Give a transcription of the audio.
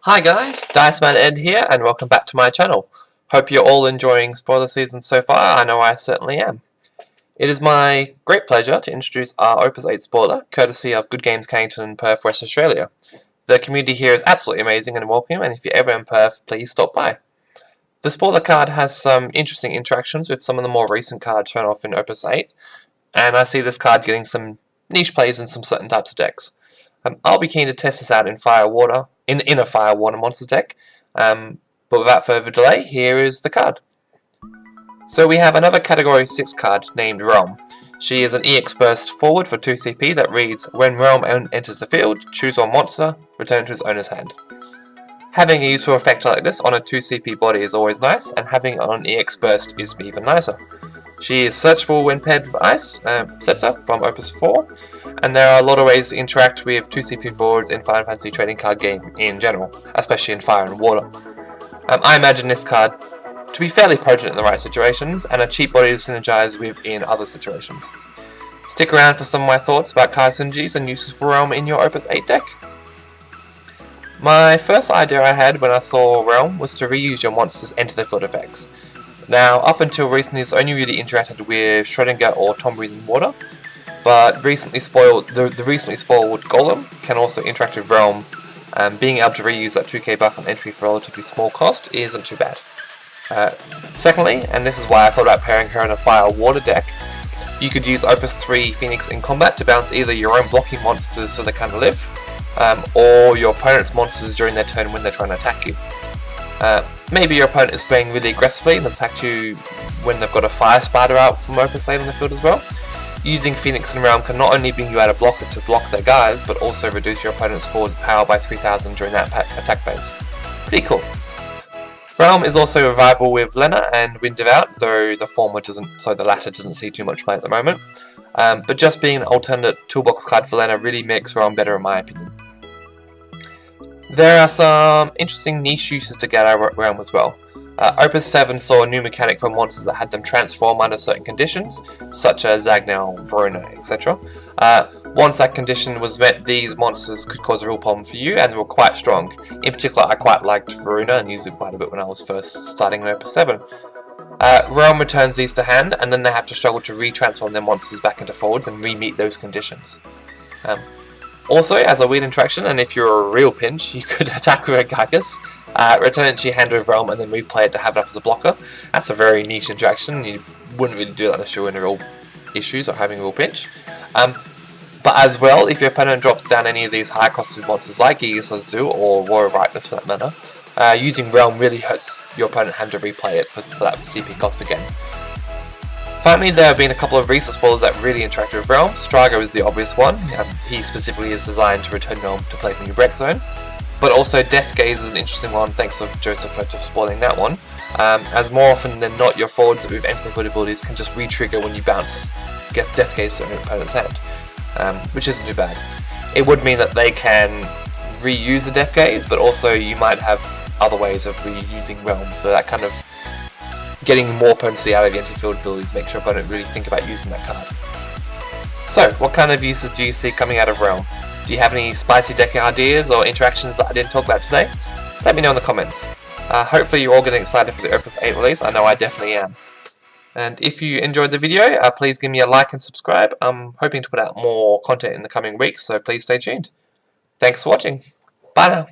Hi guys, Diceman Ed here and welcome back to my channel. Hope you're all enjoying spoiler season so far. I know I certainly am. It is my great pleasure to introduce our Opus 8 spoiler, courtesy of Good Games Cannington in Perth, West Australia. The community here is absolutely amazing and welcome, and if you're ever in Perth, please stop by. The spoiler card has some interesting interactions with some of the more recent cards shown off in Opus 8, and I see this card getting some niche plays in some certain types of decks. I'll be keen to test this out in in a Fire Water monster deck, but without further delay, here is the card. So we have another Category 6 card named Realm. She is an EX burst forward for 2 CP that reads, when Realm enters the field, choose one monster, return it to its owner's hand. Having a useful effect like this on a 2 CP body is always nice, and having it on an EX burst is even nicer. She is searchable when paired with Ice, Setzer from Opus 4, and there are a lot of ways to interact with 2 CP forwards in Final Fantasy trading card game in general, especially in Fire and Water. I imagine this card to be fairly potent in the right situations, and a cheap body to synergize with in other situations. Stick around for some of my thoughts about card synergies and uses for Realm in your Opus 8 deck. My first idea I had when I saw Realm was to reuse your monsters' enter the field effects. Now, up until recently, it's only really interacted with Schrodinger or Tom Breeze in Water, but the recently spoiled Golem can also interact with Realm, and being able to reuse that 2k buff on entry for a relatively small cost isn't too bad. Secondly, and this is why I thought about pairing her in a Fire Water deck, you could use Opus 3 Phoenix in combat to bounce either your own blocking monsters so they can't live, or your opponent's monsters during their turn when they're trying to attack you. Maybe your opponent is playing really aggressively and has attacked you when they've got a Fire Spider out from Opus 8 on the field as well. Using Phoenix and Realm can not only bring you out a blocker to block their guys, but also reduce your opponent's forward's power by 3000 during that attack phase. Pretty cool. Realm is also viable with Lena and Wind Devout, though the latter doesn't see too much play at the moment. But just being an alternate toolbox card for Lena really makes Realm better in my opinion. There are some interesting niche uses to get out of Realm as well. Opus 7 saw a new mechanic for monsters that had them transform under certain conditions, such as Zagnel, Verona, etc. Once that condition was met, these monsters could cause a real problem for you, and they were quite strong. In particular, I quite liked Verona and used it quite a bit when I was first starting in Opus 7. Realm returns these to hand, and then they have to struggle to retransform their monsters back into forwards and re-meet those conditions. Also, as a weird interaction, and if you're a real pinch, you could attack with a Gygas, return it to your hand with Realm, and then replay it to have it up as a blocker. That's a very niche interaction, you wouldn't really do that unless you're in real issues or having a real pinch. But as well, if your opponent drops down any of these high-costed monsters like Aegis or Zoo, or War of Ripeness for that matter, using Realm really hurts your opponent having to replay it for that CP cost again. Finally, there have been a couple of recent spoilers that really interact with Realm. Strago is the obvious one, he specifically is designed to return Realm to play from your Break Zone. But also Death Gaze is an interesting one, thanks to Joseph for spoiling that one, as more often than not your forwards with anything good abilities can just re-trigger when you get Death Gaze to an opponent's hand, which isn't too bad. It would mean that they can reuse the Death Gaze, but also you might have other ways of reusing Realm, so that kind of getting more potency out of the anti-field abilities makes your opponent really think about using that card. So, what kind of uses do you see coming out of Realm? Do you have any spicy decking ideas or interactions that I didn't talk about today? Let me know in the comments. Hopefully you're all getting excited for the Opus 8 release, I know I definitely am. And if you enjoyed the video, please give me a like and subscribe. I'm hoping to put out more content in the coming weeks, so please stay tuned. Thanks for watching. Bye now.